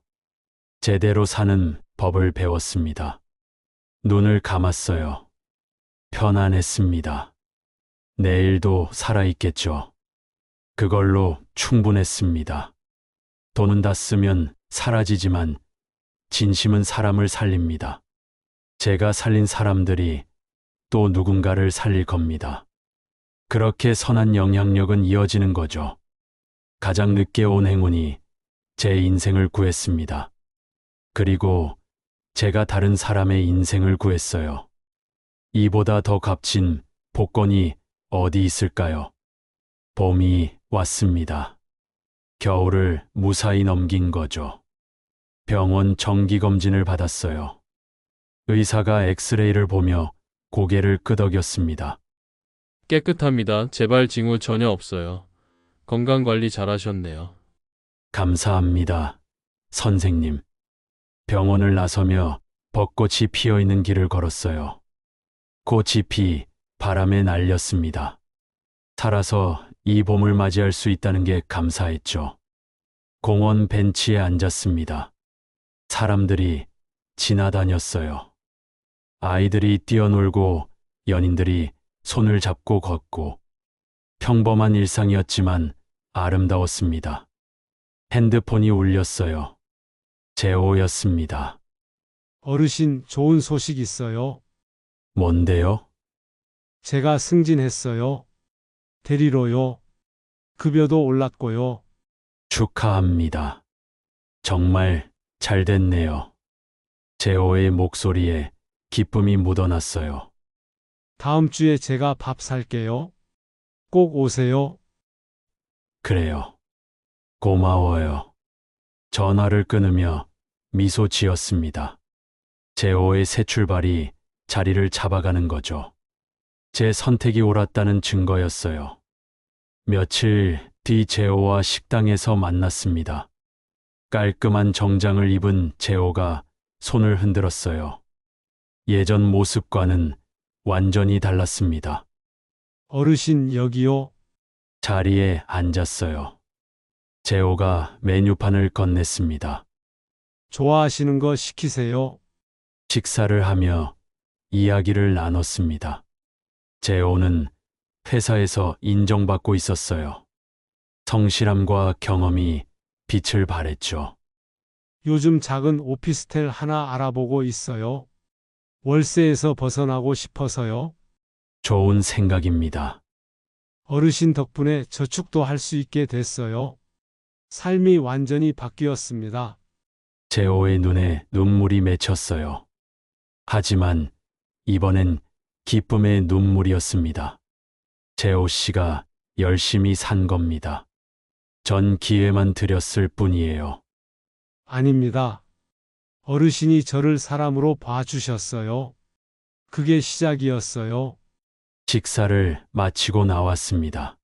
제대로 사는 법을 배웠습니다. 눈을 감았어요. 편안했습니다. 내일도 살아있겠죠. 그걸로 충분했습니다. 돈은 다 쓰면 사라지지만 진심은 사람을 살립니다. 제가 살린 사람들이 또 누군가를 살릴 겁니다. 그렇게 선한 영향력은 이어지는 거죠. 가장 늦게 온 행운이 제 인생을 구했습니다. 그리고 제가 다른 사람의 인생을 구했어요. 이보다 더 값진 복권이 어디 있을까요? 봄이 왔습니다. 겨울을 무사히 넘긴 거죠. 병원 정기검진을 받았어요. 의사가 엑스레이를 보며 고개를 끄덕였습니다.
깨끗합니다. 재발 징후 전혀 없어요. 건강관리 잘하셨네요.
감사합니다, 선생님. 병원을 나서며 벚꽃이 피어있는 길을 걸었어요. 꽃잎이 바람에 날렸습니다. 살아서 이 봄을 맞이할 수 있다는 게 감사했죠. 공원 벤치에 앉았습니다. 사람들이 지나다녔어요. 아이들이 뛰어놀고 연인들이 손을 잡고 걷고 평범한 일상이었지만 아름다웠습니다. 핸드폰이 울렸어요. 재호였습니다.
어르신, 좋은 소식 있어요.
뭔데요?
제가 승진했어요. 대리로요. 급여도 올랐고요.
축하합니다. 정말 잘 됐네요. 재호의 목소리에 기쁨이 묻어났어요.
다음 주에 제가 밥 살게요. 꼭 오세요.
그래요. 고마워요. 전화를 끊으며 미소 지었습니다. 재호의 새 출발이 자리를 잡아가는 거죠. 제 선택이 옳았다는 증거였어요. 며칠 뒤 재호와 식당에서 만났습니다. 깔끔한 정장을 입은 재호가 손을 흔들었어요. 예전 모습과는 완전히 달랐습니다.
어르신, 여기요.
자리에 앉았어요. 재호가 메뉴판을 건넸습니다.
좋아하시는 거 시키세요.
식사를 하며 이야기를 나눴습니다. 재호는 회사에서 인정받고 있었어요. 성실함과 경험이 빛을 발했죠.
요즘 작은 오피스텔 하나 알아보고 있어요. 월세에서 벗어나고 싶어서요.
좋은 생각입니다.
어르신 덕분에 저축도 할 수 있게 됐어요. 삶이 완전히 바뀌었습니다.
재호의 눈에 눈물이 맺혔어요. 하지만 이번엔 기쁨의 눈물이었습니다. 재호 씨가 열심히 산 겁니다. 전 기회만 드렸을 뿐이에요.
아닙니다. 어르신이 저를 사람으로 봐주셨어요. 그게 시작이었어요.
식사를 마치고 나왔습니다.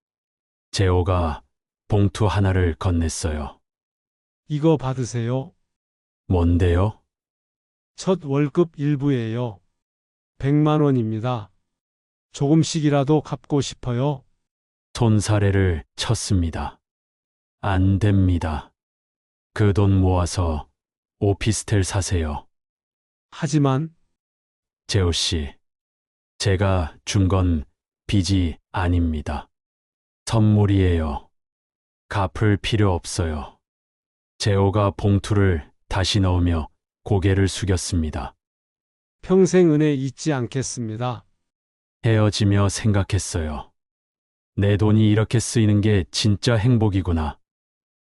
재호가 봉투 하나를 건넸어요.
이거 받으세요.
뭔데요?
첫 월급 일부예요. 100만 원입니다. 조금씩이라도 갚고 싶어요.
손사래를 쳤습니다. 안 됩니다. 그 돈 모아서 오피스텔 사세요.
하지만
재호 씨, 제가 준 건 빚이 아닙니다. 선물이에요. 갚을 필요 없어요. 재호가 봉투를 다시 넣으며 고개를 숙였습니다.
평생 은혜 잊지 않겠습니다.
헤어지며 생각했어요. 내 돈이 이렇게 쓰이는 게 진짜 행복이구나.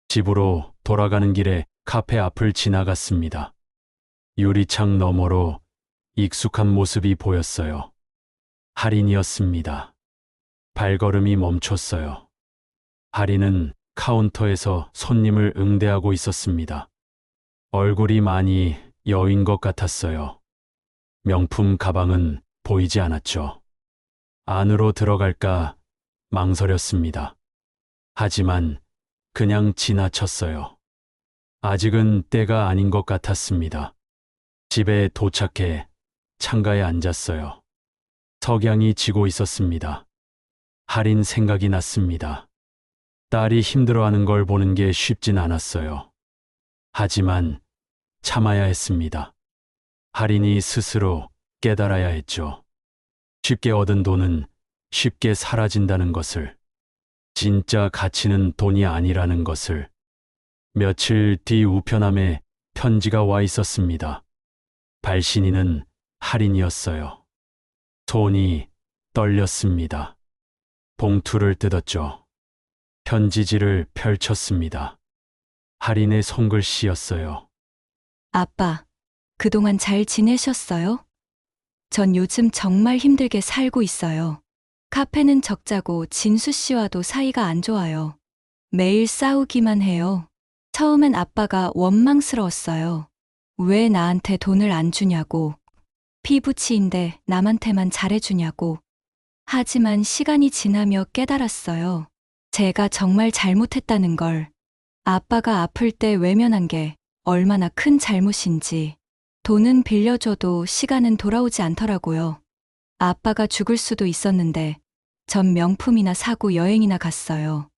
집으로 돌아가는 길에 카페 앞을 지나갔습니다. 유리창 너머로 익숙한 모습이 보였어요. 할인이었습니다. 발걸음이 멈췄어요. 할인은 카운터에서 손님을 응대하고 있었습니다. 얼굴이 많이 여인 것 같았어요. 명품 가방은 보이지 않았죠. 안으로 들어갈까 망설였습니다. 하지만 그냥 지나쳤어요. 아직은 때가 아닌 것 같았습니다. 집에 도착해 창가에 앉았어요. 석양이 지고 있었습니다. 할인 생각이 났습니다. 딸이 힘들어하는 걸 보는 게 쉽진 않았어요. 하지만 참아야 했습니다. 할인이 스스로 깨달아야 했죠. 쉽게 얻은 돈은 쉽게 사라진다는 것을, 진짜 가치는 돈이 아니라는 것을. 며칠 뒤 우편함에 편지가 와 있었습니다. 발신인은 할인이었어요. 손이 떨렸습니다. 봉투를 뜯었죠. 편지지를 펼쳤습니다. 할인의 손글씨였어요.
아빠, 그동안 잘 지내셨어요? 전 요즘 정말 힘들게 살고 있어요. 카페는 적자고 진수 씨와도 사이가 안 좋아요. 매일 싸우기만 해요. 처음엔 아빠가 원망스러웠어요. 왜 나한테 돈을 안 주냐고. 피부치인데 남한테만 잘해주냐고. 하지만 시간이 지나며 깨달았어요. 제가 정말 잘못했다는 걸. 아빠가 아플 때 외면한 게 얼마나 큰 잘못인지. 돈은 빌려줘도 시간은 돌아오지 않더라고요. 아빠가 죽을 수도 있었는데 전 명품이나 사고 여행이나 갔어요.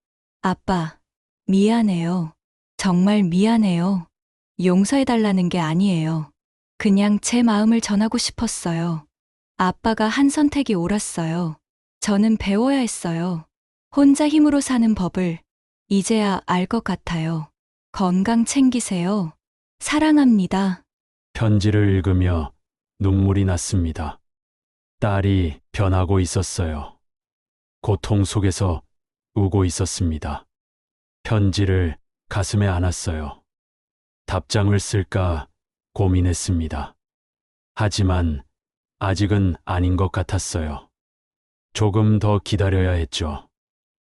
아빠, 미안해요. 정말 미안해요. 용서해달라는 게 아니에요. 그냥 제 마음을 전하고 싶었어요. 아빠가 한 선택이 옳았어요. 저는 배워야 했어요. 혼자 힘으로 사는 법을 이제야 알 것 같아요. 건강 챙기세요. 사랑합니다.
편지를 읽으며 눈물이 났습니다. 딸이 변하고 있었어요. 고통 속에서 우고 있었습니다. 편지를 가슴에 안았어요. 답장을 쓸까 고민했습니다. 하지만 아직은 아닌 것 같았어요. 조금 더 기다려야 했죠.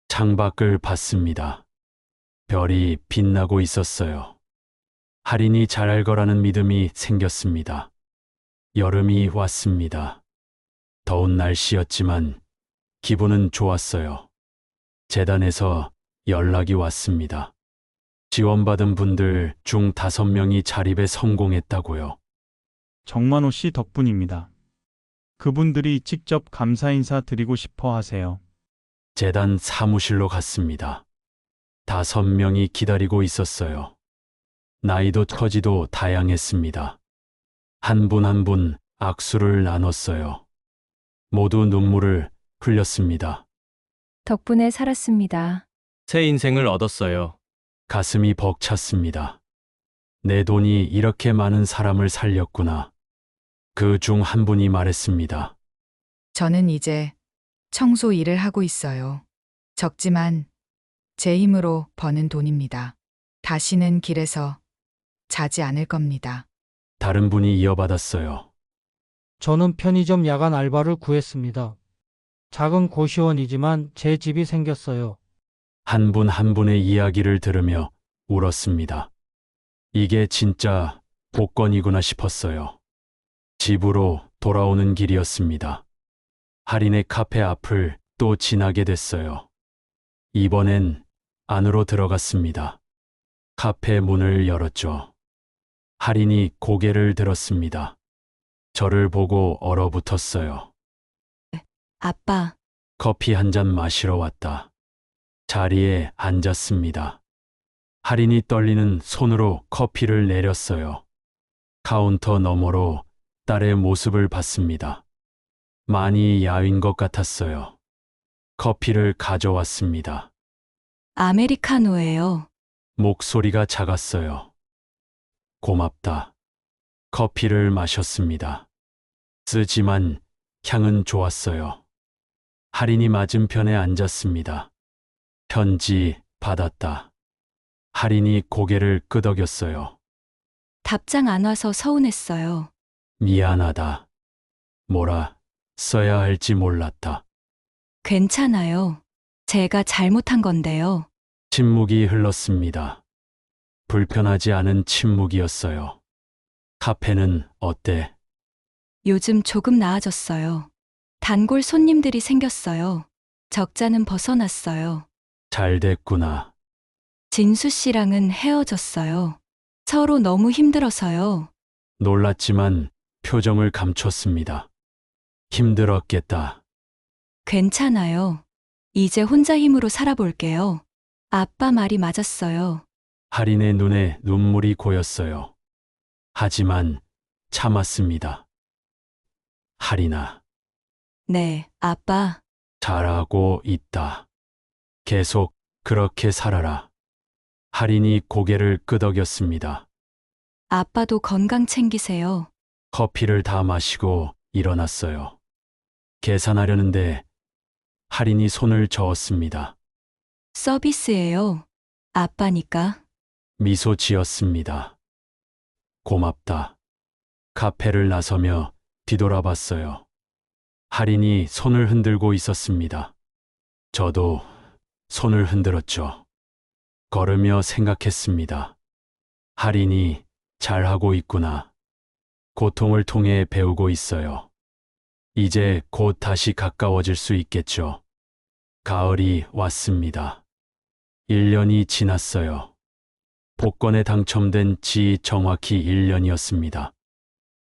창밖을 봤습니다. 별이 빛나고 있었어요. 할인이 잘할 거라는 믿음이 생겼습니다. 여름이 왔습니다. 더운 날씨였지만 기분은 좋았어요. 재단에서 연락이 왔습니다. 지원받은 분들 중 5명이 자립에 성공했다고요.
정만호 씨 덕분입니다. 그분들이 직접 감사 인사 드리고 싶어 하세요.
재단 사무실로 갔습니다. 5명이 기다리고 있었어요. 나이도 처지도 다양했습니다. 한 분 한 분 악수를 나눴어요. 모두 눈물을 흘렸습니다.
덕분에 살았습니다.
새 인생을 얻었어요.
가슴이 벅찼습니다. 내 돈이 이렇게 많은 사람을 살렸구나. 그 중 한 분이 말했습니다.
저는 이제 청소 일을 하고 있어요. 적지만 제 힘으로 버는 돈입니다. 다시는 길에서 자지 않을 겁니다.
다른 분이 이어받았어요.
저는 편의점 야간 알바를 구했습니다. 작은 고시원이지만 제 집이 생겼어요.
한 분 한 분의 이야기를 들으며 울었습니다. 이게 진짜 복권이구나 싶었어요. 집으로 돌아오는 길이었습니다. 할인의 카페 앞을 또 지나게 됐어요. 이번엔 안으로 들어갔습니다. 카페 문을 열었죠. 할인이 고개를 들었습니다. 저를 보고 얼어붙었어요.
아빠,
커피 한 잔 마시러 왔다. 자리에 앉았습니다. 할인이 떨리는 손으로 커피를 내렸어요. 카운터 너머로 딸의 모습을 봤습니다. 많이 야윈 것 같았어요. 커피를 가져왔습니다.
아메리카노예요.
목소리가 작았어요. 고맙다. 커피를 마셨습니다. 쓰지만 향은 좋았어요. 할인이 맞은편에 앉았습니다. 편지 받았다. 할인이 고개를 끄덕였어요.
답장 안 와서 서운했어요.
미안하다. 뭐라 써야 할지 몰랐다.
괜찮아요. 제가 잘못한 건데요.
침묵이 흘렀습니다. 불편하지 않은 침묵이었어요. 카페는 어때?
요즘 조금 나아졌어요. 단골 손님들이 생겼어요. 적자는 벗어났어요.
잘 됐구나.
진수 씨랑은 헤어졌어요. 서로 너무 힘들어서요.
놀랐지만 표정을 감췄습니다. 힘들었겠다.
괜찮아요. 이제 혼자 힘으로 살아볼게요. 아빠 말이 맞았어요.
할인의 눈에 눈물이 고였어요. 하지만 참았습니다. 할인아,
네, 아빠.
잘하고 있다. 계속 그렇게 살아라. 할인이 고개를 끄덕였습니다.
아빠도 건강 챙기세요.
커피를 다 마시고 일어났어요. 계산하려는데 할인이 손을 저었습니다.
서비스예요. 아빠니까.
미소 지었습니다. 고맙다. 카페를 나서며 뒤돌아봤어요. 할인이 손을 흔들고 있었습니다. 저도 손을 흔들었죠. 걸으며 생각했습니다. 할인이 잘하고 있구나. 고통을 통해 배우고 있어요. 이제 곧 다시 가까워질 수 있겠죠. 가을이 왔습니다. 1년이 지났어요. 복권에 당첨된 지 정확히 1년이었습니다.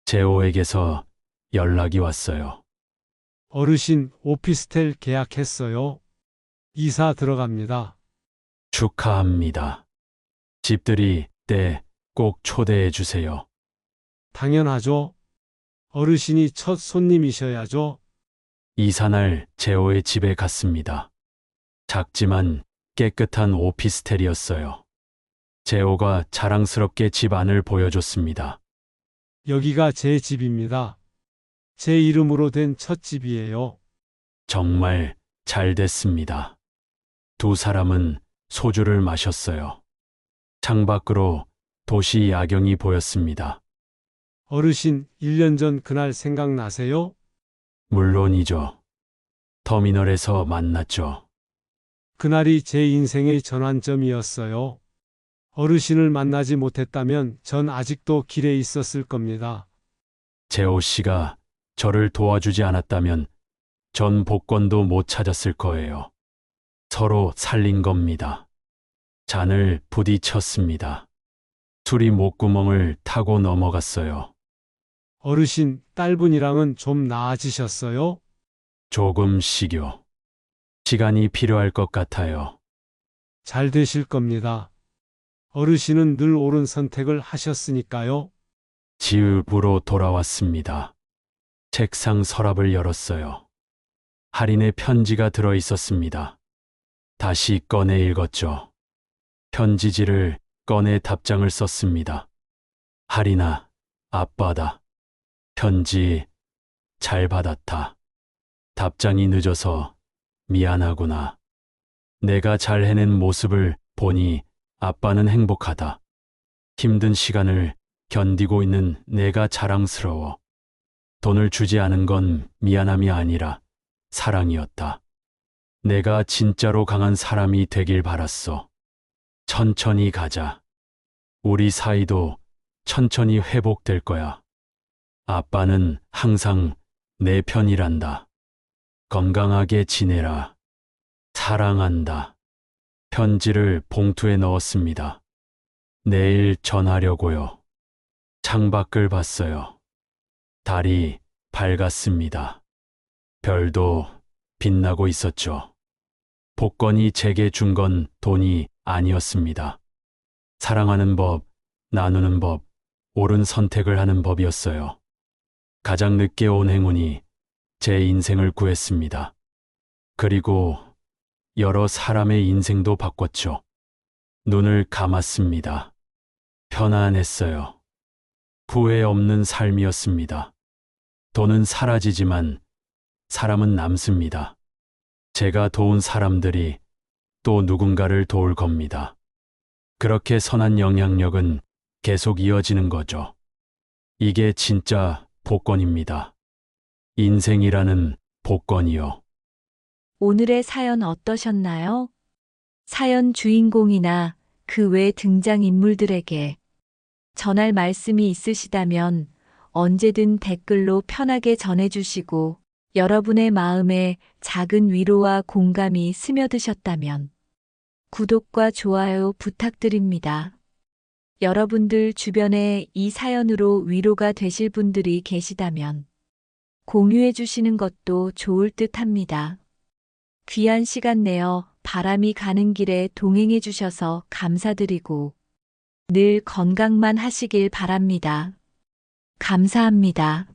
재호에게서 연락이 왔어요.
어르신 오피스텔 계약했어요. 이사 들어갑니다.
축하합니다. 집들이 때 꼭 초대해 주세요.
당연하죠. 어르신이 첫 손님이셔야죠.
이사날 재호의 집에 갔습니다. 작지만 깨끗한 오피스텔이었어요. 재호가 자랑스럽게 집 안을 보여줬습니다.
여기가 제 집입니다. 제 이름으로 된 첫 집이에요.
정말 잘 됐습니다. 두 사람은 소주를 마셨어요. 창밖으로 도시 야경이 보였습니다.
어르신 1년 전 그날 생각나세요?
물론이죠. 터미널에서 만났죠.
그날이 제 인생의 전환점이었어요. 어르신을 만나지 못했다면 전 아직도 길에 있었을 겁니다.
재호 씨가 저를 도와주지 않았다면 전 복권도 못 찾았을 거예요. 서로 살린 겁니다. 잔을 부딪혔습니다. 술이 목구멍을 타고 넘어갔어요.
어르신, 딸분이랑은 좀 나아지셨어요?
조금씩요. 시간이 필요할 것 같아요.
잘 되실 겁니다. 어르신은 늘 옳은 선택을 하셨으니까요.
집으로 돌아왔습니다. 책상 서랍을 열었어요. 할인의 편지가 들어 있었습니다. 다시 꺼내 읽었죠. 편지지를 꺼내 답장을 썼습니다. 할인아, 아빠다. 편지 잘 받았다. 답장이 늦어서 미안하구나. 내가 잘 해낸 모습을 보니 아빠는 행복하다. 힘든 시간을 견디고 있는 내가 자랑스러워. 돈을 주지 않은 건 미안함이 아니라 사랑이었다. 내가 진짜로 강한 사람이 되길 바랐어. 천천히 가자. 우리 사이도 천천히 회복될 거야. 아빠는 항상 내 편이란다. 건강하게 지내라. 사랑한다. 편지를 봉투에 넣었습니다. 내일 전하려고요. 창밖을 봤어요. 달이 밝았습니다. 별도 빛나고 있었죠. 복권이 제게 준 건 돈이 아니었습니다. 사랑하는 법, 나누는 법, 옳은 선택을 하는 법이었어요. 가장 늦게 온 행운이 제 인생을 구했습니다. 그리고 여러 사람의 인생도 바꿨죠. 눈을 감았습니다. 편안했어요. 후회 없는 삶이었습니다. 돈은 사라지지만 사람은 남습니다. 제가 도운 사람들이 또 누군가를 도울 겁니다. 그렇게 선한 영향력은 계속 이어지는 거죠. 이게 진짜 복권입니다. 인생이라는 복권이요.
오늘의 사연 어떠셨나요? 사연 주인공이나 그 외 등장인물들에게 전할 말씀이 있으시다면 언제든 댓글로 편하게 전해주시고 여러분의 마음에 작은 위로와 공감이 스며드셨다면 구독과 좋아요 부탁드립니다. 여러분들 주변에 이 사연으로 위로가 되실 분들이 계시다면 공유해 주시는 것도 좋을 듯 합니다. 귀한 시간 내어 바람이 가는 길에 동행해 주셔서 감사드리고 늘 건강만 하시길 바랍니다. 감사합니다.